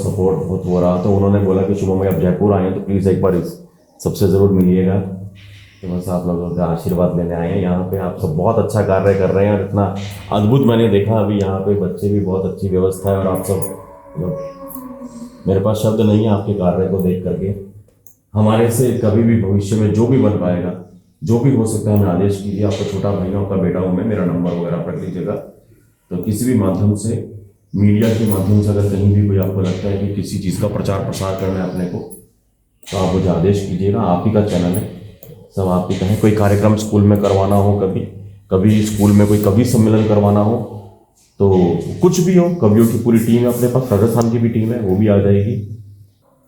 बहुत सपोर्ट बहुत हो रहा, तो उन्होंने बोला कि शुभम भाई आप जयपुर आए हैं तो प्लीज़ एक बार इस सबसे ज़रूर मिलिएगा। तो बस आप लोगों का आशीर्वाद लेने आए हैं यहाँ पे। आप सब बहुत अच्छा कार्य कर रहे हैं और इतना अद्भुत मैंने देखा अभी यहाँ पे, बच्चे भी बहुत अच्छी व्यवस्था है और आप सब, मेरे पास शब्द नहीं है आपके कार्य को देख करके। हमारे से कभी भी भविष्य में जो भी बन पाएगा, जो भी हो सकता है, हमें आदेश कीजिए। आपका छोटा भाई हूँ, आपका बेटा हूँ मैं, मेरा नंबर वगैरह रख लीजिएगा। तो किसी भी माध्यम से, मीडिया के माध्यम से अगर कहीं भी कोई आपको लगता है कि किसी चीज़ का प्रचार प्रसार करना है अपने को, तो आप मुझे आदेश कीजिएगा। आप ही का चैनल है, सब आप ही का है। कोई कार्यक्रम स्कूल में करवाना हो, कभी स्कूल में कोई कवि सम्मेलन करवाना हो, तो कुछ भी हो, कवियों की पूरी टीम है अपने पास, राजस्थान की भी टीम है, वो भी आ जाएगी।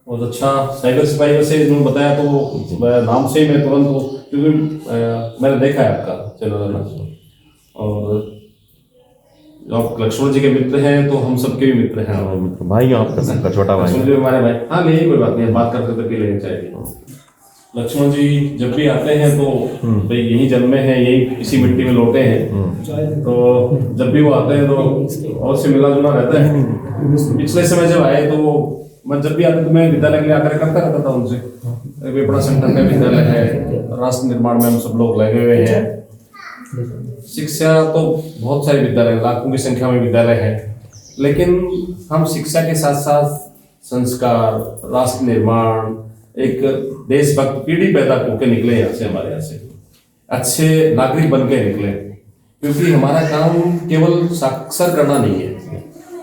बहुत अच्छा। साइबर सिपाही वैसे इन्होंने बताया तो नाम से ही मैं तुरंत, क्योंकि मैंने देखा है आपका चैनल, और आप लक्ष्मण जी के मित्र हैं तो हम सबके भी मित्र हैं। मित्र भाई आपका, सबका छोटा भाई, लक्ष्मण जी हमारे भाई। हाँ नहीं, कोई बात नहीं, बात करते तो पी लेनी चाहिए। लक्ष्मण जी जब भी आते हैं तो भाई यहीं जन्मे हैं, यही इसी मिट्टी में लौटे हैं, तो जब भी वो आते हैं तो और से मिला जुला रहता है। पिछले समय जब आए तो मैं जब भी आता तो मैं विद्यालय के लिए आकर करता रहता था उनसे। विपणा सेंटर में विद्यालय है, राष्ट्र निर्माण में हम सब लोग लगे हुए हैं। शिक्षा तो बहुत सारे विद्यालय, लाखों की संख्या में विद्यालय है, लेकिन हम शिक्षा के साथ साथ संस्कार, राष्ट्र निर्माण, एक देशभक्त पीढ़ी पैदा करके निकले यहाँ से, हमारे यहाँ से अच्छे नागरिक बन के निकले। क्योंकि हमारा काम केवल साक्षर करना नहीं है,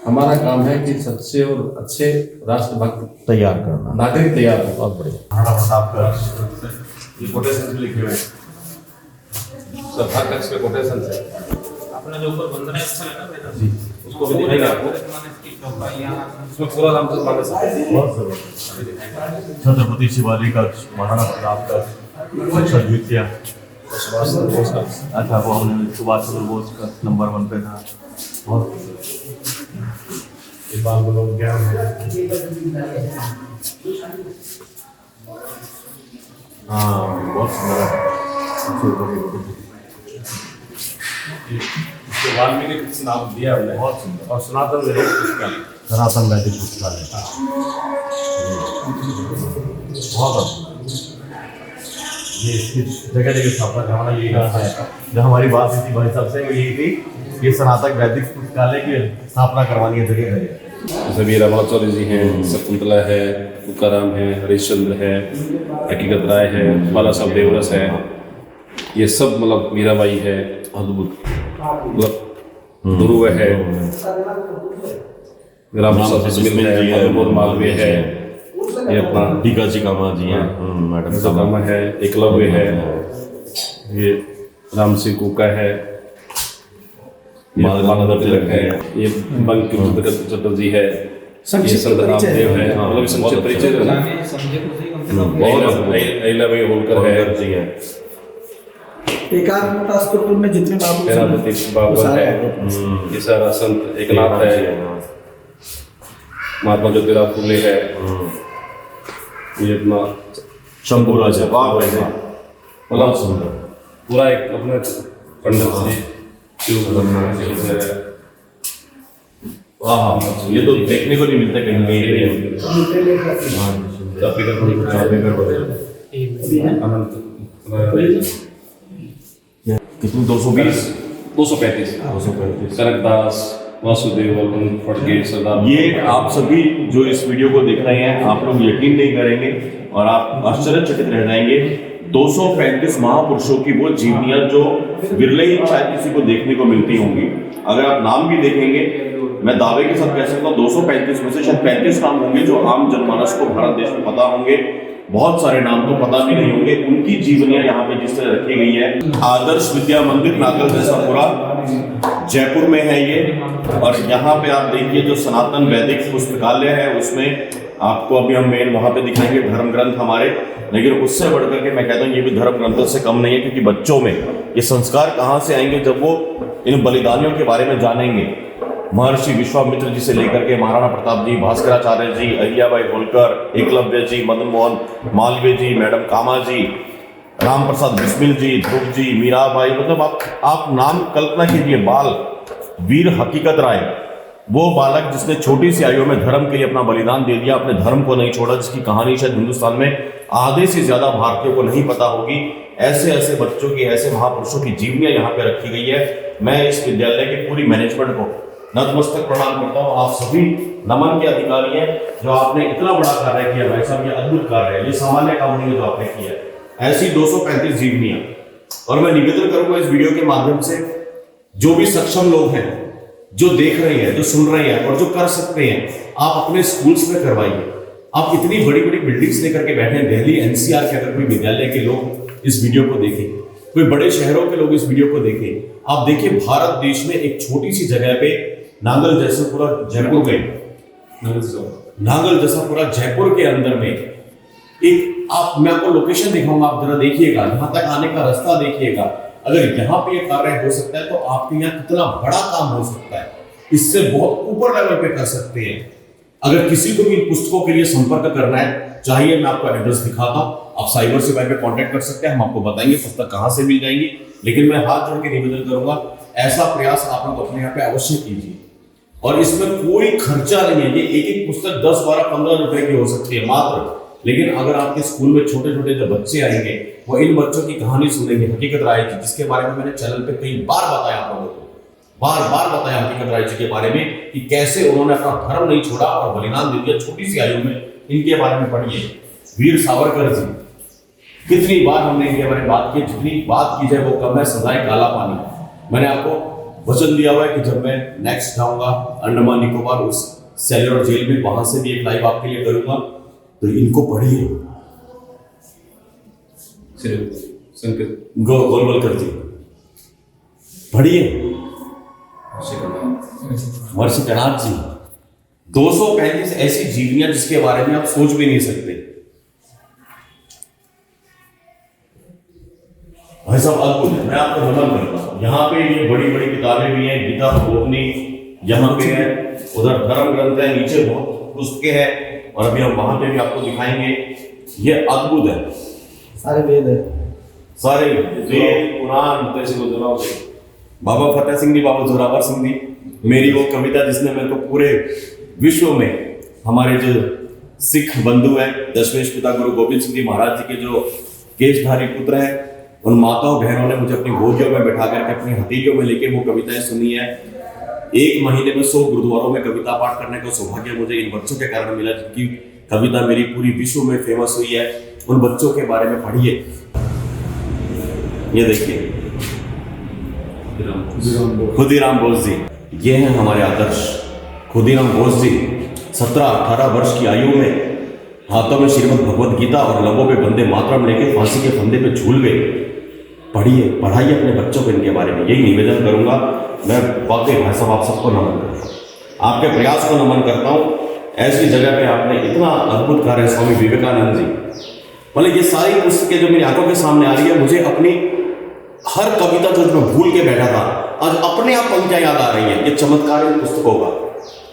हमारा काम है कि सच्चे और अच्छे राष्ट्रभक्त तैयार करना, नागरिक तैयार हो। बहुत बढ़िया। ये कोटेशन लिखे हुए हैं, सभा कक्ष पे कोटेशन से अपना जो ऊपर बंदर है अच्छा लगा था जी, उसको भी दिखाएंगे आपको। उसमें पूरा नाम से माने छत्रपति शिवाजी का, महाराणा प्रताप का, द्वितीय, अच्छा वो हमने सुभाष चंद्र बोस का नंबर 1 पे था। बहुत ज्ञान है। हाँ बहुत सुंदर है। इसको वाल्मीकि कृष्ण नाम दिया हमने, बहुत सुंदर। और सनातन वैदिक पुस्तकालय, सनातन वैदिक पुस्तकालय, बहुत अद्भुत। ये इसकी जगह जगह स्थापना करवाना, यही कहा है जब हमारी बात हुई थी भाई साहब से, वो यही थी कि सनातन वैदिक पुस्तकालय की स्थापना करवानी है जगह जगह। जैसे वीर रामाचार्य जी हैं, शकुंतला है, तुकाराम है, हरिश्चंद्र है, हकीकत राय है, बाला साहब देवरस है, ये सब मतलब मीराबाई है, अद्भुत मतलब ध्रुव है, रामप्रसाद बिस्मिल है, मदनमोहन मालवीय है, ये अपना टीका जी कामा जी हैं, मैडम कामा है, एकलव्य है, ये राम सिंह कुका है, मानव तिलक है, ये बंकिम चंद्र जी है, ये संत रामदेव है, मतलब संक्षिप्त परिचय है ना, बहुत अहिल्याबाई होलकर है जी है, एकात्मता में जितने बाबू है, ये सारा संत एकनाथ है, महात्मा ज्योतिराव फुले है, ये अपना शंभूराज है, वाह भाई मतलब सुंदर पूरा एक अपने पंडित जी ये तो देखने को नहीं मिलता कहीं कहीं। कितनी 220 235 कनकदास वासुदेव फड़के सरदार। ये आप सभी जो इस वीडियो को देख रहे हैं, आप लोग यकीन नहीं करेंगे और आप आश्चर्यचकित रह जाएंगे। 235 महापुरुषों की वो जीवनियां जो विरले ही शायद किसी को देखने को मिलती होंगी। अगर आप नाम भी देखेंगे, मैं दावे के साथ कह सकता हूँ 235 में से शायद 35 नाम होंगे जो आम जनमानस को भारत देश में पता होंगे, बहुत सारे नाम तो पता भी नहीं होंगे। उनकी जीवनियां यहाँ पे जिस तरह रखी गई है, आदर्श विद्या मंदिर नागल जैसापुरा जयपुर में है ये। और यहाँ पे आप देखिए जो सनातन वैदिक पुस्तकालय है, उसमें आपको अभी हम मेन वहाँ पे दिखाएंगे धर्म ग्रंथ हमारे, लेकिन उससे बढ़कर के मैं कहता हूँ ये भी धर्म ग्रंथों से कम नहीं है, क्योंकि बच्चों में ये संस्कार कहाँ से आएंगे जब वो इन बलिदानियों के बारे में जानेंगे। महर्षि विश्वामित्र जी से लेकर के महाराणा प्रताप जी, भास्कराचार्य जी, अहिल्याबाई होलकर, एकलव्य जी, मदन मोहन मालवीय जी, मैडम कामा जी, राम प्रसाद बिस्मिल जी, ध्रुव जी, मीराबाई, मतलब आप नाम कल्पना कीजिए, बाल वीर हकीकत राय, वो बालक जिसने छोटी सी आयु में धर्म के लिए अपना बलिदान दे दिया, अपने धर्म को नहीं छोड़ा, जिसकी कहानी शायद हिंदुस्तान में आधे से ज्यादा भारतीयों को नहीं पता होगी। ऐसे ऐसे बच्चों की, ऐसे महापुरुषों की जीवनियां यहाँ पे रखी गई है। मैं इस विद्यालय की पूरी मैनेजमेंट को नतमस्तक प्रणाम करता हूँ। आप सभी नमन के अधिकारी हैं जो आपने इतना बड़ा कार्य किया। भाई साहब, ये अद्भुत कार्य है, ये सामान्य काम नहीं है जो आपने किया है। ऐसी 235 जीवनियां। और मैं निवेदन करूंगा इस वीडियो के माध्यम से, जो भी सक्षम लोग हैं, जो देख रहे हैं, जो सुन रहे हैं और जो कर सकते हैं, आप अपने स्कूल्स में करवाइए। आप इतनी बड़ी बड़ी बिल्डिंग्स लेकर के बैठे हैं। दिल्ली एनसीआर के अगर कोई विद्यालय के लोग इस वीडियो को देखें, कोई बड़े शहरों के लोग इस वीडियो को देखें, आप देखिए भारत देश में एक छोटी सी जगह पे नांगल जैसापुरा जयपुर में, नांगल जैसापुरा जयपुर के अंदर में एक, आप, मैं आपको लोकेशन दिखाऊंगा, आप जरा देखिएगा, यहाँ तक आने का रास्ता देखिएगा। अगर यहाँ पे ये कार्य हो सकता है तो आपके यहाँ कितना बड़ा काम हो सकता है। इससे बहुत ऊपर लेवल पे कर सकते हैं। अगर किसी को भी इन पुस्तकों के लिए संपर्क करना है, चाहिए मैं आपको एड्रेस दिखाता हूँ, आप साइबर से पे कांटेक्ट कर सकते हैं, हम आपको बताएंगे पुस्तक कहाँ से मिल जाएंगी। लेकिन मैं हाथ जोड़ के निवेदन करूंगा, ऐसा प्रयास आप लोग अपने यहाँ पे अवश्य कीजिए। और इसमें कोई खर्चा नहीं है। ये एक एक पुस्तक 10, 12, 15 रुपए की हो सकती है मात्र। लेकिन अगर आपके स्कूल में छोटे छोटे जो बच्चे आएंगे, वो इन बच्चों की कहानी सुनेंगे। हकीकत राय जी, जिसके बारे में मैंने चैनल पे कई बार बताया आप लोगों को, बार बार बताया हकीकत राय जी के बारे में कि कैसे उन्होंने अपना धर्म नहीं छोड़ा और बलिदान दे दिया छोटी सी आयु में। इनके बारे में पढ़िए। वीर सावरकर जी, कितनी बार हमने इनके बारे में बात की, जितनी बात की जाए वो कम है। सदाए काला पानी, मैंने आपको वचन दिया हुआ है कि जब मैं नेक्स्ट जाऊंगा अंडमान निकोबार, उस सेल्युलर जेल में, वहां से भी एक लाइव आपके लिए करूंगा। तो इनको पढ़िए। गोलवलकर जी पढ़िए, महर्षि कणाद जी, 235 ऐसी जीवनियां जिसके बारे में आप सोच भी नहीं सकते। भाई साहब अद्भुत है, मैं आपको नमन करता हूँ। यहाँ पे ये बड़ी बड़ी किताबें भी हैं, गीता भगवनी यहाँ पे है, उधर धर्म ग्रंथ है, नीचे बहुत पुस्तकें हैं, और अभी हम वहां पे भी आपको दिखाएंगे। ये अद्भुत है, सारे वेद है, सारे वेद पुराण। बाबा फतेह सिंह जी, बाबा जोरावर सिंह जी, मेरी वो कविता जिसने मेरे को पूरे विश्व में, हमारे जो सिख बंधु हैं, दशमेश पिता गुरु गोविंद सिंह जी महाराज जी के जो केशधारी पुत्र हैं, उन माताओं बहनों ने मुझे अपनी गोदियों में बैठा करके, अपनी हथेलियों में लेके वो कविताएं सुनी है। एक महीने में 100 गुरुद्वारों में कविता पाठ करने का सौभाग्य मुझे इन बच्चों के कारण मिला, जिनकी कविता मेरी पूरी विश्व में फेमस हुई है। उन बच्चों के बारे में पढ़िए। ये देखिए खुदीराम बोस जी, ये हैं हमारे आदर्श। खुदीराम बोस जी 17-18 वर्ष की आयु में हाथों में श्रीमद् भगवद गीता और लबों पे वंदे मातरम लेके फांसी के फंदे पे झूल गए। पढ़िए, पढ़ाइए अपने बच्चों को इनके बारे में, यही निवेदन करूंगा मैं। वाकई भाई साहब आप सबको नमन करता हूँ, आपके प्रयास को नमन करता हूँ। ऐसी जगह पे आपने इतना अद्भुत कार्य, स्वामी विवेकानंद जी, मतलब ये सारी पुस्तकें जो मेरी आंखों के सामने आ रही है, मुझे अपनी हर कविता जो मैं भूल के बैठा था, आज अपने आप पंक्तियां याद आ रही हैं। ये चमत्कार इन पुस्तकों का।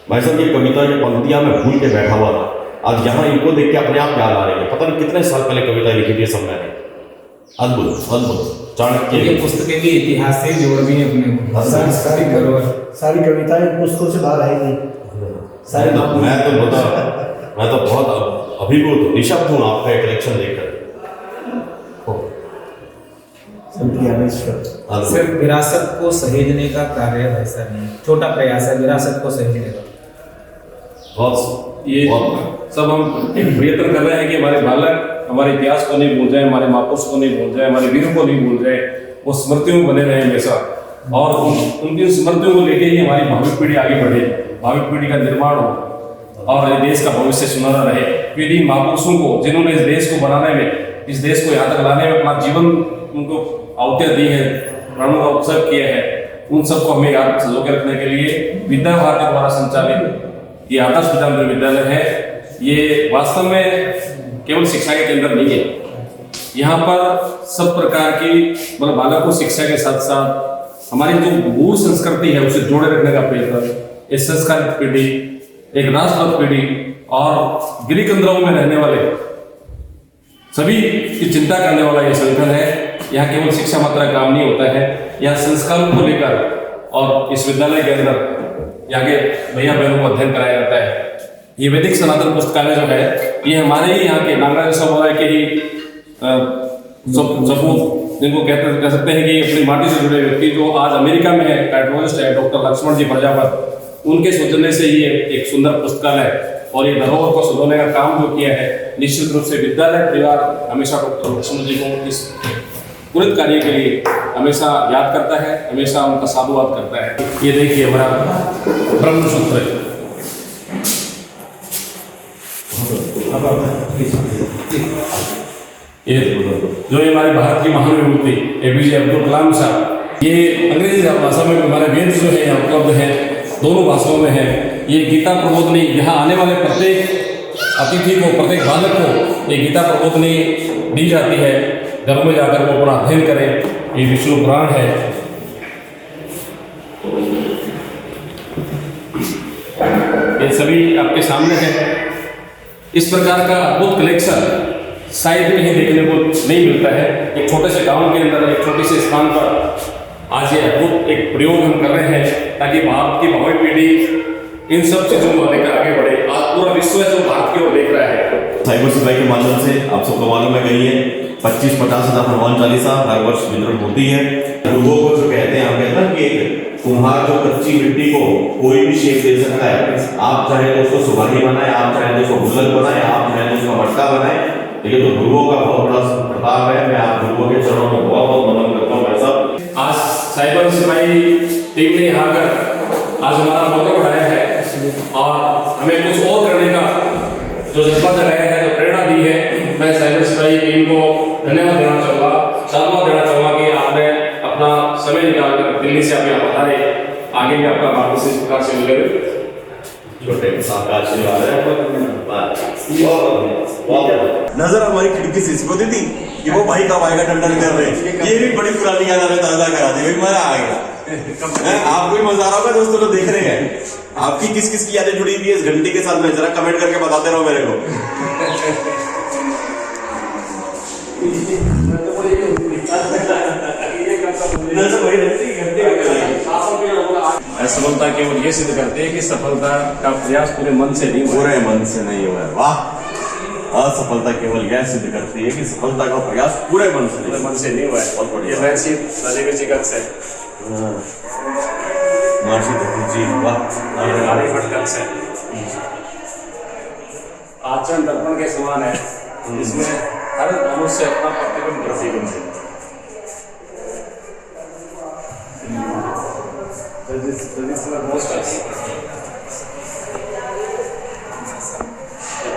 भाई साहब ये कविता, ये पंक्तियां मैं भूल के बैठा हुआ था, आज यहाँ इनको देख के अपने आप याद आ रही है। पता नहीं कितने साल पहले कविता लिखी थी सब मैंने। अद्भुत अद्भुत। चाणक्य ये पुस्तकें भी इतिहास से जोड़नी है अपने को। सारी कविताएं पुस्तकों से बाहर आई नहीं। सारी मैं तो बहुत अभिभूत हूँ, निशब्द हूँ आपका एक कलेक्शन देखकर। सिर्फ विरासत को सहेजने का कार्य है वैसा नहीं, छोटा प्रयास है विरासत को सहेजने का। ये सब हम एक प्रयत्न कर रहे हैं कि हमारे बालक हमारे इतिहास को नहीं भूल जाए, हमारे महापुरुष को नहीं भूल जाए, हमारे वीरों को नहीं भूल जाए, वो स्मृतियों में बने रहे हमेशा। और उनकी स्मृतियों को लेके ही हमारी भावी पीढ़ी आगे बढ़े, भावी पीढ़ी का निर्माण हो और देश का भविष्य सुनहरा रहे। पीढ़ी महापुरुषों को, जिन्होंने इस देश को बनाने में, इस देश को यहाँ तक लाने में अपना जीवन उनको आहुतियाँ दी है, प्राणों का उत्सर्ग किया है, उन सबको हमें याद संजो के रखने के लिए विद्या भारती द्वारा संचालित ये आदर्श विद्यालय है। ये वास्तव में केवल शिक्षा के केंद्र नहीं है, यहाँ पर सब प्रकार की, मतलब बालक को शिक्षा के साथ साथ हमारी जो मूल संस्कृति है उसे जोड़े रखने का प्रयत्न, एक संस्कारित पीढ़ी, एक राष्ट्रभक्त पीढ़ी और गिरी कंदरों में रहने वाले सभी की चिंता करने वाला ये संगठन है। यहाँ केवल शिक्षा मात्र काम नहीं होता है, यहाँ संस्कारों को लेकर और इस विद्यालय के अंदर यहाँ के भैया बहनों को अध्ययन कराया जाता है। ये वैदिक सनातन पुस्तकालय जो है ये हमारे ही यहाँ के नागराज समुदाय के ही सपूत जिनको कह सकते हैं कि अपनी माटी से जुड़े व्यक्ति जो आज अमेरिका में है, कार्डियोलॉजिस्ट है डॉक्टर लक्ष्मण जी प्रजापत, उनके सौजन्य से ये एक सुंदर पुस्तकालय और ये धरोहर को संजोने का काम जो किया है, निश्चित रूप से विद्यालय परिवार हमेशा डॉक्टर लक्ष्मण जी को इस पुनित कार्य के लिए हमेशा याद करता है, हमेशा उनका साधुवाद करता है। ये देखिए हमारा ब्रह्मसूत्र ये जो ये हमारे भारत की महान विभूति APJ अब्दुल कलाम साहब, ये अंग्रेजी भाषा में हमारे वेद जो है यहाँ उपलब्ध है, दोनों भाषाओं में है। ये गीता प्रबोधनी यहाँ आने वाले प्रत्येक अतिथि को, प्रत्येक बालक को ये गीता प्रबोधनी दी जाती है, घर में जाकर वो अपना अध्ययन करें। ये विष्णु पुराण है। ये सभी आपके सामने है। इस प्रकार का अद्भुत कलेक्शन शायद कहीं देखने को नहीं मिलता है। एक छोटे से गांव के अंदर, एक छोटे से स्थान पर आज ये अद्भुत एक प्रयोग हम कर रहे हैं ताकि भारत की भावी पीढ़ी इन सब चीजों को लेकर आगे बढ़े। आज पूरा विश्व जो भारत की ओर देख रहा है। साइबर सिपाही के माध्यम से आप सबको मालूम है कही है 25-50 हज़ार हनुमान चालीसा हर वर्ष वितरण होती है। लोगों को जो कहते हैं, हम कहते हैं कि कुम्हार जो कच्ची मिट्टी को कोई भी शेप दे सकता है। आप चाहे तो उसको सुपारी बनाए, आप चाहे तो उसको गुल्लक बनाए, आप चाहे तो उसका मटका बनाए। देखिए तो गुरुओं का बहुत बड़ा प्रताप है। मैं आप गुरुओं के चरणों में बहुत बहुत नमन करता हूँ भाई साहब। आज साइबर सिपाही टीम ने यहाँ आकर आज हमारा मौका बढ़ाया है और हमें कुछ और करने का जो जज्बा जगाया है, जो प्रेरणा दी है। मैं साइबर सिपाही टीम को धन्यवाद देना चाहूँगा, साधुवाद देना चाहूँगा कि आपने अपना समय निकालकर दिल्ली से आप यहाँ पधारे। आगे भी आपका मार्गदर्शन इस प्रकार से मिले। छोटे साहब का आशीर्वाद है। नजर हमारी खिड़की से इसको दी थी कि वो भाई कब आएगा, टंडन कर रहे हैं। ये भी बड़ी पुरानी याद हमें ताजा करा दी, भाई मजा आ गया। आपको भी मजा आ रहा होगा दोस्तों को देख रहे हैं। आपकी किस किस की यादें जुड़ी हुई है इस घंटी के साथ में, जरा कमेंट करके बताते रहो मेरे को। असफलता केवल ये सिद्ध करती है कि सफलता का प्रयास पूरे मन से नहीं हुआ। पूरे मन से नहीं हुआ है। वाह। असफलता केवल यह सिद्ध करती है कि सफलता का प्रयास पूरे मन से नहीं हुआ है। बहुत बढ़िया। ये महर्षि दधीचि जी का है। महर्षि दधीचि जी, वाह। आर्यभट्ट का है। आचरण दर्पण के समान है, इसमें हर मनुष्य अपना प्रतिबिंब प्रतिबिंब है।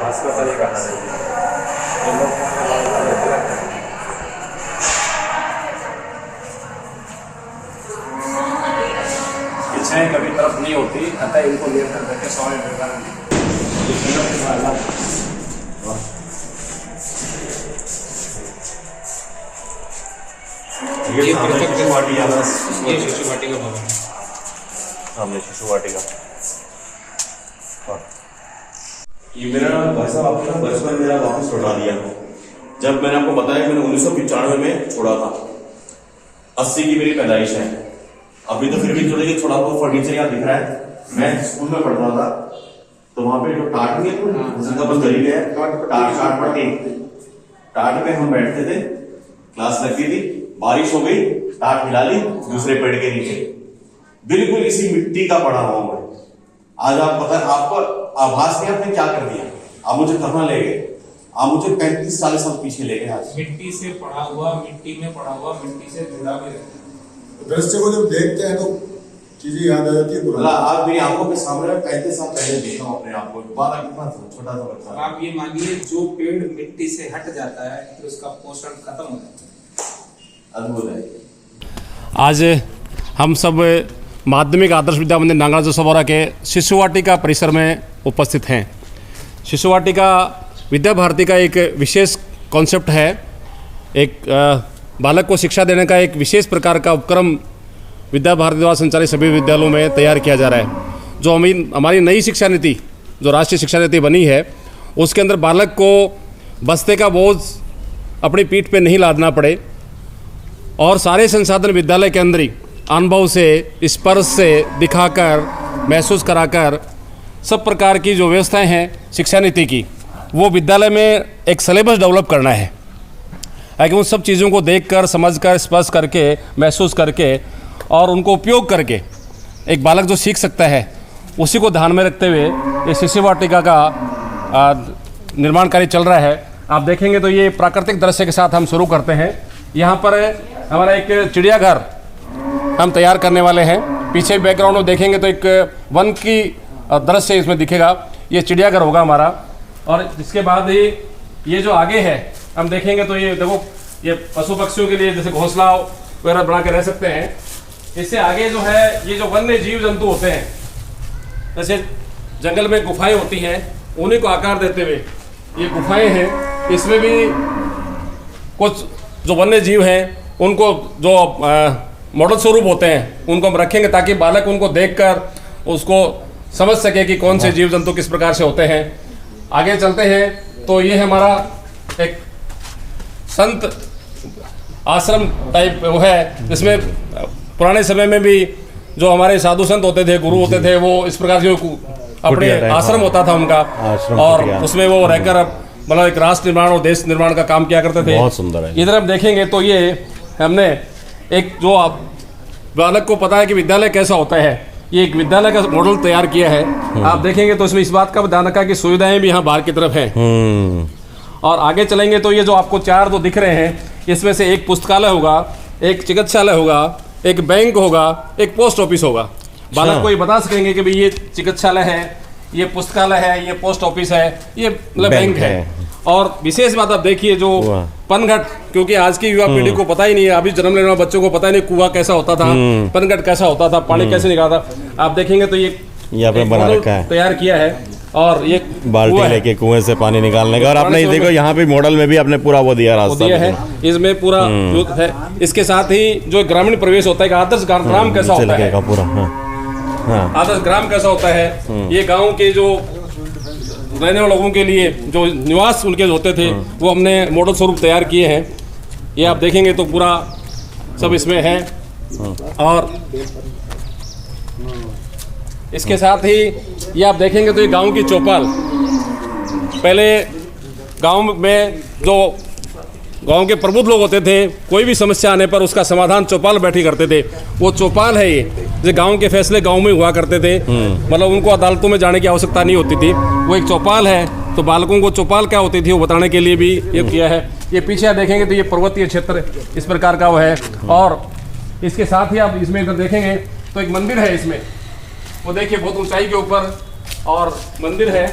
भास्कर तरीका इच्छाएं कभी तरफ नहीं होती, अतः इनको नियंत्रण करके स्वामी विवेकानंद ये शिशु वाटिका भवन सामने शिशु वाटिका। ये मेरा भाई साहब आपने बचपन मेरा वापस लौटा दिया। जब मैंने आपको बताया मैंने 1995 में छोड़ा था, 80 की मेरी पैदाइश है। अभी तो फिर भी थोड़ा बहुत फर्नीचर यहाँ दिख रहा है। मैं स्कूल में पढ़ रहा था तो वहां पे जो टाट नहीं है, जिसका बस गली है टाट पट्टी, टाट पे हम बैठते थे, क्लास लगती थी, बारिश हो गई, टाट हिला ली, दूसरे पेड़ के नीचे बिल्कुल इसी मिट्टी का पड़ा हुआ मैं। आज आप पता है आपको आभास नहीं आपने क्या कर दिया। आप मुझे कहाँ ले गए, आप मुझे 35-40 साल पीछे ले गए। आज मिट्टी से पड़ा हुआ, मिट्टी में पड़ा हुआ, मिट्टी से जुड़ा भी रहता है। दृश्य को जब देखते हैं तो चीजें याद आ जाती है। आज मेरी आंखों के सामने 35 साल पहले देखा हूँ अपने आप को, बाला कितना छोटा सा बच्चा। आप ये मानिए जो पेड़ मिट्टी से हट जाता है तो उसका पोषण खत्म हो जाता है। अद्भुत है। आज हम सब माध्यमिक आदर्श विद्या मंदिर नागराज सभौरा के शिशु वाटिका परिसर में उपस्थित हैं। शिशु वाटिका विद्या भारती का एक विशेष कॉन्सेप्ट है। एक बालक को शिक्षा देने का एक विशेष प्रकार का उपक्रम विद्या भारती द्वारा संचालित सभी विद्यालयों में तैयार किया जा रहा है। जो हमारी नई शिक्षा नीति, जो राष्ट्रीय शिक्षा नीति बनी है, उसके अंदर बालक को बस्ते का बोझ अपनी पीठ पे नहीं लादना पड़े और सारे संसाधन विद्यालय के अंदर ही अनुभव से, स्पर्श से दिखाकर, महसूस कराकर सब प्रकार की जो व्यवस्थाएं हैं शिक्षा नीति की, वो विद्यालय में एक सिलेबस डेवलप करना है, ताकि उन सब चीज़ों को देखकर, समझकर, स्पर्श करके, महसूस करके और उनको उपयोग करके एक बालक जो सीख सकता है, उसी को ध्यान में रखते हुए ये शिशु वाटिका का निर्माण कार्य चल रहा है। आप देखेंगे तो ये प्राकृतिक दृश्य के साथ हम शुरू करते हैं। यहाँ पर हमारा एक चिड़ियाघर हम तैयार करने वाले हैं। पीछे बैकग्राउंड में देखेंगे तो एक वन की दृश्य इसमें दिखेगा, ये चिड़ियाघर होगा हमारा। और इसके बाद ही ये जो आगे है हम देखेंगे तो ये देखो, ये पशु पक्षियों के लिए जैसे घोंसला वगैरह बना के रह सकते हैं। इससे आगे जो है ये जो वन्य जीव जंतु होते हैं, जैसे जंगल में गुफाएं होती हैं, उन्हीं को आकार देते हुए ये गुफाएं हैं। इसमें भी कुछ जो वन्य जीव हैं उनको जो मॉडल स्वरूप होते हैं उनको हम रखेंगे, ताकि बालक उनको देखकर उसको समझ सके कि कौन से जीव जंतु किस प्रकार से होते हैं। आगे चलते हैं तो ये हमारा एक संत आश्रम टाइप वो है, जिसमें पुराने समय में भी जो हमारे साधु संत होते थे, गुरु होते थे, वो इस प्रकार के अपने आश्रम होता था उनका, और उसमें वो रहकर मतलब एक राष्ट्र निर्माण और देश निर्माण का काम किया करते थे। बहुत सुंदर है। इधर हम देखेंगे तो ये हमने एक जो आप बालक को पता है कि विद्यालय कैसा होता है, ये एक विद्यालय का मॉडल तैयार किया है। आप देखेंगे तो इसमें इस बात का ध्यान रखा कि सुविधाएं भी यहाँ बाहर की तरफ हैं। और आगे चलेंगे तो ये जो आपको चार जो दिख रहे हैं, इसमें से एक पुस्तकालय होगा, एक चिकित्सालय होगा, एक बैंक होगा, एक पोस्ट ऑफिस होगा। बालक को ये बता सकेंगे कि भाई ये चिकित्सालय है, ये पुस्तकालय है, ये पोस्ट ऑफिस है, ये मतलब बैंक है। और विशेष बात आप देखिए जो पनघट, क्योंकि आज की युवा पीढ़ी को पता ही नहीं है, अभी जन्म लेने वाले बच्चों को पता ही नहीं कुआं कैसा होता था, पनघट कैसा होता था, पानी कैसे निकलता था। आप देखेंगे तो ये आपने बना रखा है, तैयार किया है। और ये बाल्टी लेके कुएं से पानी निकालने का, और आपने देखो यहाँ पे मॉडल में भी आपने पूरा वो दिया रास्ता दिया है, इसमें पूरा है। इसके साथ ही जो ग्रामीण प्रवेश होता है, आदर्श ग्राम कैसा होता है पूरा, आदर्श ग्राम कैसा होता है, ये गाँव के जो रहने वाले लोगों के लिए जो निवास उनके होते थे वो हमने मॉडल स्वरूप तैयार किए हैं। ये आप देखेंगे तो पूरा सब इसमें है। और इसके साथ ही ये आप देखेंगे तो ये गांव की चौपाल, पहले गांव में जो गांव के प्रबुद्ध लोग होते थे, कोई भी समस्या आने पर उसका समाधान चौपाल बैठी करते थे। वो चौपाल है ये, जो गांव के फैसले गांव में हुआ करते थे, मतलब उनको अदालतों में जाने की आवश्यकता नहीं होती थी। वो एक चौपाल है, तो बालकों को चौपाल क्या होती थी वो बताने के लिए भी ये किया है। ये पीछे आप देखेंगे तो ये पर्वतीय क्षेत्र इस प्रकार का वो है। और इसके साथ ही आप इसमें इधर देखेंगे तो एक मंदिर है इसमें, वो देखिए बहुत ऊंचाई के ऊपर और मंदिर है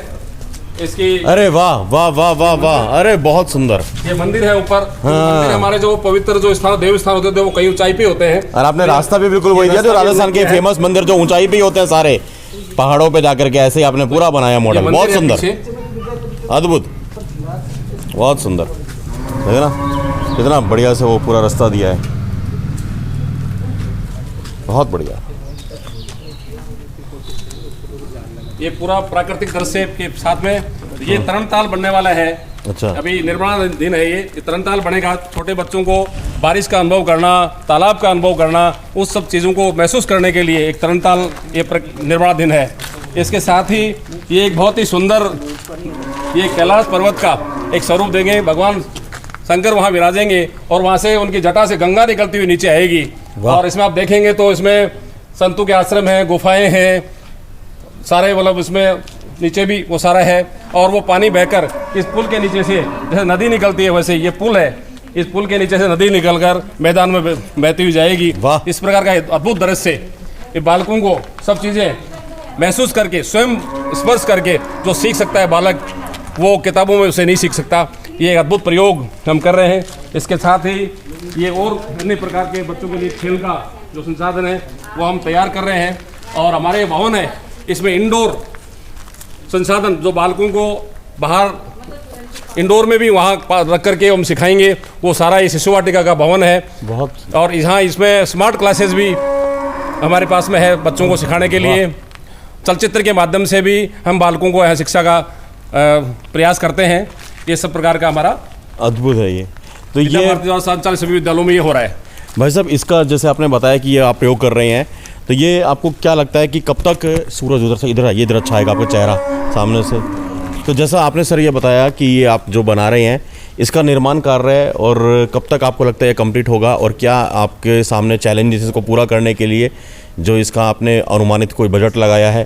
इसकी। अरे वाह वाह वाह वाह वाह, अरे बहुत सुंदर ये मंदिर है ऊपर। मंदिर हमारे जो पवित्र जो स्थान देव स्थान होते थे वो कई ऊंचाई पे होते हैं। और आपने रास्ता भी बिल्कुल वही दिया जो राजस्थान के फेमस मंदिर जो ऊंचाई पे होते हैं, सारे पहाड़ों पे जाकर के ऐसे ही आपने पूरा बनाया मॉडल। बहुत सुंदर, अद्भुत, बहुत सुंदर है ना, कितना बढ़िया से वो पूरा रास्ता दिया है, बहुत बढ़िया। ये पूरा प्राकृतिक दृश्य के साथ में ये तरणताल बनने वाला है। अच्छा, अभी निर्माणाधीन है ये तरणताल बनेगा। छोटे बच्चों को बारिश का अनुभव करना, तालाब का अनुभव करना, उस सब चीज़ों को महसूस करने के लिए एक तरणताल ये निर्माणाधीन है। इसके साथ ही ये एक बहुत ही सुंदर ये कैलाश पर्वत का एक स्वरूप देंगे। भगवान शंकर वहाँ विराजेंगे और वहाँ से उनकी जटा से गंगा निकलती हुई नीचे आएगी। और इसमें आप देखेंगे तो इसमें संतों के आश्रम हैं, गुफाएँ हैं, सारे मतलब इसमें नीचे भी वो सारा है। और वो पानी बहकर इस पुल के नीचे से जैसे नदी निकलती है, वैसे ये पुल है, इस पुल के नीचे से नदी निकलकर मैदान में बहती हुई जाएगी। इस प्रकार का अद्भुत दृश्य ये बालकों को सब चीज़ें महसूस करके, स्वयं स्पर्श करके जो सीख सकता है बालक, वो किताबों में उसे नहीं सीख सकता। ये एक अद्भुत प्रयोग हम कर रहे हैं। इसके साथ ही ये और अन्य प्रकार के बच्चों के लिए खेल का जो संसाधन है वो हम तैयार कर रहे हैं। और हमारे भवन है, इसमें इंडोर संसाधन जो बालकों को बाहर इंडोर में भी वहाँ रख करके हम सिखाएंगे, वो सारा ये शिशु वाटिका का भवन है बहुत। और यहाँ इसमें स्मार्ट क्लासेस भी हमारे पास में है बच्चों को सिखाने के लिए। चलचित्र के माध्यम से भी हम बालकों को यहाँ शिक्षा का प्रयास करते हैं। ये सब प्रकार का हमारा अद्भुत है ये। तो ये सभी विद्यालयों में ये हो रहा है। भाई साहब, इसका जैसे आपने बताया कि ये आप प्रयोग कर रहे हैं, तो ये आपको क्या लगता है कि कब तक सूरज उधर से इधर अच्छा आएगा आपका चेहरा सामने से? तो जैसा आपने सर ये बताया कि ये आप जो बना रहे हैं इसका निर्माण कार्य है और कब तक आपको लगता है ये कंप्लीट होगा, और क्या आपके सामने चैलेंजेस इसको पूरा करने के लिए जो इसका आपने अनुमानित कोई बजट लगाया है,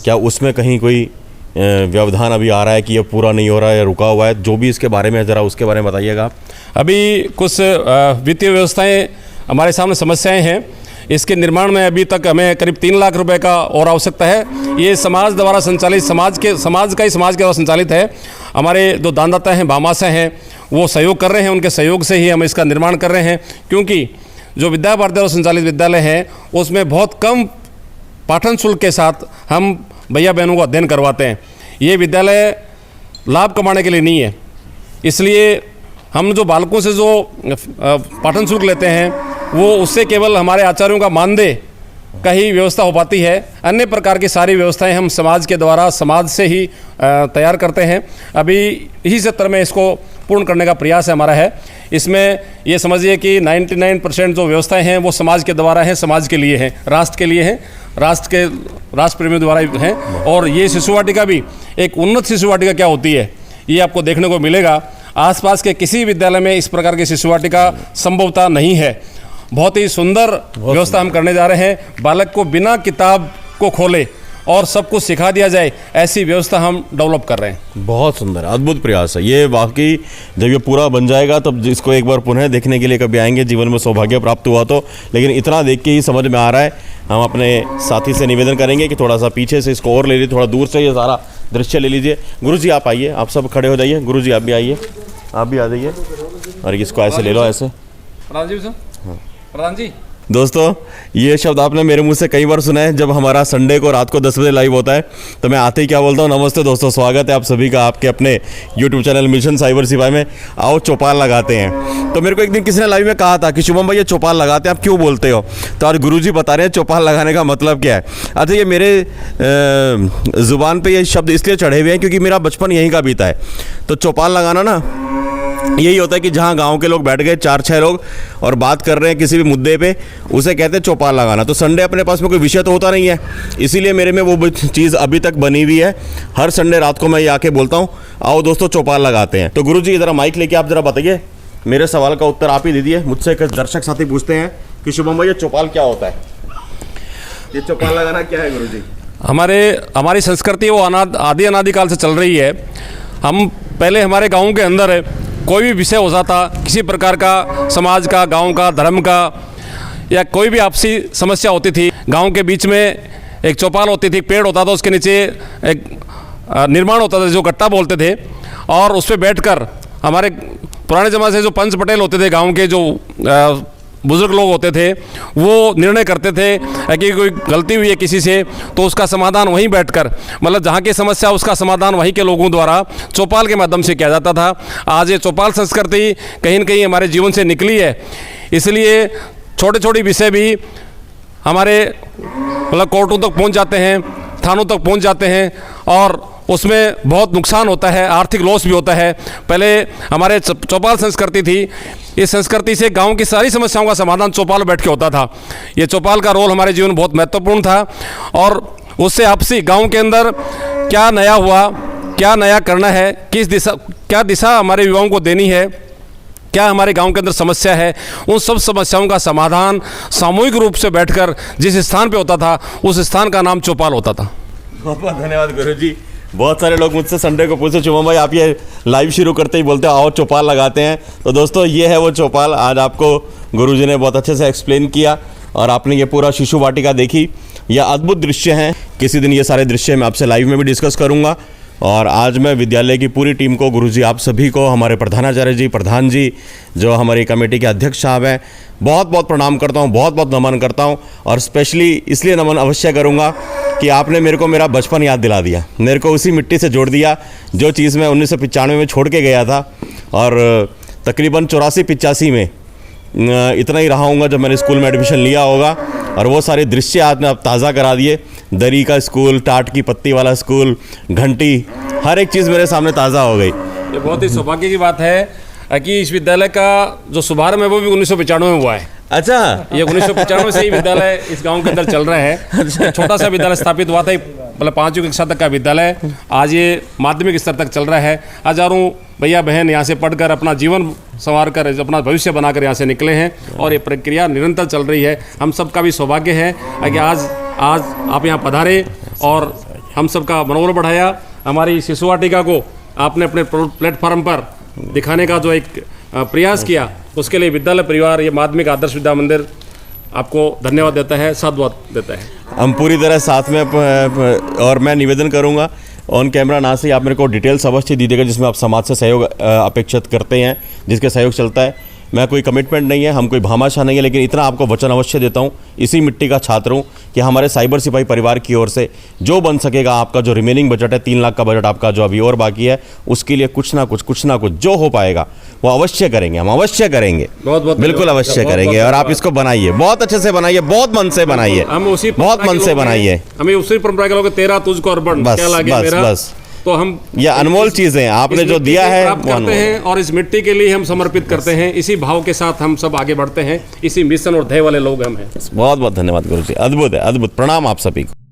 क्या उसमें कहीं कोई व्यवधान अभी आ रहा है कि ये पूरा नहीं हो रहा है या रुका हुआ है? जो भी इसके बारे में ज़रा उसके बारे में बताइएगा। अभी कुछ वित्तीय व्यवस्थाएं हमारे सामने समस्याएं हैं। इसके निर्माण में अभी तक हमें करीब 3 लाख रुपए का और आवश्यकता है। ये समाज द्वारा संचालित समाज के द्वारा संचालित है। हमारे जो दानदाता हैं, भामाशाह हैं, वो सहयोग कर रहे हैं। उनके सहयोग से ही हम इसका निर्माण कर रहे हैं, क्योंकि जो विद्या भारती द्वारा संचालित विद्यालय है उसमें बहुत कम पाठन शुल्क के साथ हम भैया बहनों को अध्ययन करवाते हैं। ये विद्यालय लाभ कमाने के लिए नहीं है, इसलिए हम जो बालकों से जो पाठन शुल्क लेते हैं वो उससे केवल हमारे आचार्यों का मानदेय का ही व्यवस्था हो पाती है। अन्य प्रकार की सारी व्यवस्थाएं हम समाज के द्वारा समाज से ही तैयार करते हैं। अभी इसी सत्र में इसको पूर्ण करने का प्रयास हमारा है। इसमें ये समझिए कि 99% जो व्यवस्थाएं हैं वो समाज के द्वारा हैं, समाज के लिए हैं, राष्ट्र के लिए हैं, राष्ट्र प्रेमियों द्वारा हैं। और ये शिशु वाटिका भी एक उन्नत शिशु वाटिका क्या होती है ये आपको देखने को मिलेगा। आसपास के किसी विद्यालय में इस प्रकार की शिशु वाटिका संभवतः नहीं है। बहुत ही सुंदर व्यवस्था हम करने जा रहे हैं। बालक को बिना किताब को खोले और सब कुछ सिखा दिया जाए, ऐसी व्यवस्था हम डेवलप कर रहे हैं। बहुत सुंदर, अद्भुत प्रयास है ये। वाकई जब ये पूरा बन जाएगा तब इसको एक बार पुनः देखने के लिए कभी आएंगे, जीवन में सौभाग्य प्राप्त हुआ तो। लेकिन इतना देख के ही समझ में आ रहा है। हम अपने साथी से निवेदन करेंगे कि थोड़ा सा पीछे से इसको और ले लीजिए, थोड़ा दूर से ये सारा दृश्य ले लीजिए। गुरुजी आप आइए, आप सब खड़े हो जाइए। गुरुजी आप भी आइए, आप भी आ जाइए और इसको ऐसे ले लो, ऐसे। प्रधान जी, दोस्तों ये शब्द आपने मेरे मुंह से कई बार सुना है। जब हमारा संडे को रात को 10 बजे लाइव होता है तो मैं आते ही क्या बोलता हूँ, नमस्ते दोस्तों, स्वागत है आप सभी का आपके अपने यूट्यूब चैनल मिशन साइबर सिपाही में। आओ चौपाल लगाते हैं। तो मेरे को एक दिन किसी ने लाइव में कहा था कि शुभम भाई ये चौपाल लगाते हैं आप क्यों बोलते हो? तो आज गुरुजी बता रहे हैं चौपाल लगाने का मतलब क्या है। अच्छा, ये मेरे ज़ुबान पर ये शब्द इसलिए चढ़े हुए हैं क्योंकि मेरा बचपन यहीं का बीता है। तो चौपाल लगाना ना यही होता है कि जहाँ गांव के लोग बैठ गए 4-6 लोग और बात कर रहे हैं किसी भी मुद्दे पे, उसे कहते हैं चौपाल लगाना। तो संडे अपने पास में कोई विषय तो होता नहीं है, इसीलिए मेरे में वो चीज़ अभी तक बनी हुई है। हर संडे रात को मैं ये आके बोलता हूँ आओ दोस्तों चौपाल लगाते हैं। तो गुरुजी ज़रा माइक लेके आप ज़रा बताइए, मेरे सवाल का उत्तर आप ही दीजिए। मुझसे एक दर्शक साथी पूछते हैं कि शुभम भाई ये चौपाल क्या होता है, ये चौपाल लगाना क्या है गुरुजी? हमारी संस्कृति वो आदि अनादिकाल से चल रही है। हम पहले हमारे गाँव के अंदर कोई भी विषय हो जाता, किसी प्रकार का समाज का, गांव का, धर्म का या कोई भी आपसी समस्या होती थी, गांव के बीच में एक चौपाल होती थी, पेड़ होता था, उसके नीचे एक निर्माण होता था जो गट्टा बोलते थे, और उस पर बैठकर हमारे पुराने ज़माने से जो पंच पटेल होते थे, गांव के जो बुजुर्ग लोग होते थे, वो निर्णय करते थे कि कोई गलती हुई है किसी से तो उसका समाधान वहीं बैठकर, मतलब जहाँ की समस्या उसका समाधान वहीं के लोगों द्वारा चौपाल के माध्यम से किया जाता था। आज ये चौपाल संस्कृति कहीं न कहीं हमारे जीवन से निकली है, इसलिए छोटे छोटे विषय भी हमारे मतलब कोर्टों तक पहुँच जाते हैं, थानों तक पहुँच जाते हैं और उसमें बहुत नुकसान होता है, आर्थिक लॉस भी होता है। पहले हमारे चौपाल संस्कृति थी, इस संस्कृति से गांव की सारी समस्याओं का समाधान चौपाल बैठ के होता था। ये चौपाल का रोल हमारे जीवन में बहुत महत्वपूर्ण था और उससे आपसी गांव के अंदर क्या नया हुआ, क्या नया करना है, क्या दिशा हमारे युवाओं को देनी है, क्या हमारे गांव के अंदर समस्या है, उन सब समस्याओं का समाधान सामूहिक रूप से बैठकर जिस स्थान पे होता था उस स्थान का नाम चौपाल होता था। बहुत बहुत धन्यवाद गुरुजी। बहुत सारे लोग मुझसे संडे को पूछे शुभम भाई आप ये लाइव शुरू करते ही बोलते हो आओ चौपाल लगाते हैं। तो दोस्तों ये है वो चौपाल। आज आपको गुरुजी ने बहुत अच्छे से एक्सप्लेन किया और आपने ये पूरा शिशु वाटिका देखी। यह अद्भुत दृश्य हैं। किसी दिन ये सारे दृश्य मैं आपसे लाइव में भी डिस्कस करूँगा। और आज मैं विद्यालय की पूरी टीम को, गुरुजी आप सभी को, हमारे प्रधानाचार्य जी, प्रधान जी, जो हमारी कमेटी के अध्यक्ष साहब हैं, बहुत बहुत प्रणाम करता हूँ, बहुत बहुत नमन करता हूँ। और स्पेशली इसलिए नमन अवश्य करूँगा कि आपने मेरे को मेरा बचपन याद दिला दिया, मेरे को उसी मिट्टी से जोड़ दिया जो चीज़ मैं 1995 में छोड़ के गया था और तकरीबन 84-85 में इतना ही रहा हूँगा जब मैंने स्कूल में एडमिशन लिया होगा। और वो सारे दृश्य आज ने आप ताज़ा करा दिए। दरी का स्कूल, टाट की पत्ती वाला स्कूल, घंटी, हर एक चीज़ मेरे सामने ताज़ा हो गई। ये बहुत ही सौभाग्य की बात है कि इस विद्यालय का जो शुभारंभ है वो भी 1995 में हुआ है। अच्छा ये 1995 से ही विद्यालय इस गांव के अंदर चल रहा है। छोटा सा विद्यालय स्थापित हुआ था, मतलब 5वीं कक्षा तक का विद्यालय, आज ये माध्यमिक स्तर तक चल रहा है। हजारों भैया बहन यहाँ से पढ़कर अपना जीवन संवार कर, अपना भविष्य बनाकर यहाँ से निकले हैं और ये प्रक्रिया निरंतर चल रही है। हम सबका भी सौभाग्य है कि आज आप यहाँ पधारे और हम सबका मनोबल बढ़ाया। हमारी शिशु वाटिका को आपने अपने प्लेटफॉर्म पर दिखाने का जो एक प्रयास किया, उसके लिए विद्यालय परिवार, ये माध्यमिक आदर्श विद्या मंदिर आपको धन्यवाद देता है, साधुवाद देता है। हम पूरी तरह साथ में और मैं निवेदन करूंगा ऑन कैमरा ना से आप मेरे को डिटेल्स अवश्य दीजिएगा जिसमें आप समाज से सहयोग अपेक्षित करते हैं, जिसके सहयोग चलता है। मैं कोई कमिटमेंट नहीं है, हम कोई भामाशाह नहीं है, लेकिन इतना आपको वचन अवश्य देता हूँ, इसी मिट्टी का छात्र हूँ, कि हमारे साइबर सिपाही परिवार की ओर से जो बन सकेगा, आपका जो रिमेनिंग बजट है 3 लाख का बजट आपका जो अभी और बाकी है, उसके लिए कुछ ना कुछ जो हो पाएगा वो अवश्य करेंगे, हम अवश्य करेंगे, बहुत बिल्कुल अवश्य करेंगे। और आप इसको बनाइए, बहुत अच्छे से बनाइए, बहुत मन से बनाइए, हम उसी बहुत मन से बनाइए। हमें उसी परंपरा के लोग तेरा तुझको अर्पण, क्या लगे मेरा, बस तो हम ये अनमोल चीजें आपने जो दिया है प्राप्त करते हैं और इस मिट्टी के लिए हम समर्पित करते हैं। इसी भाव के साथ हम सब आगे बढ़ते हैं, इसी मिशन और ध्येय वाले लोग हम हैं। बहुत बहुत धन्यवाद गुरु जी, अद्भुत है, अद्भुत। प्रणाम आप सभी को।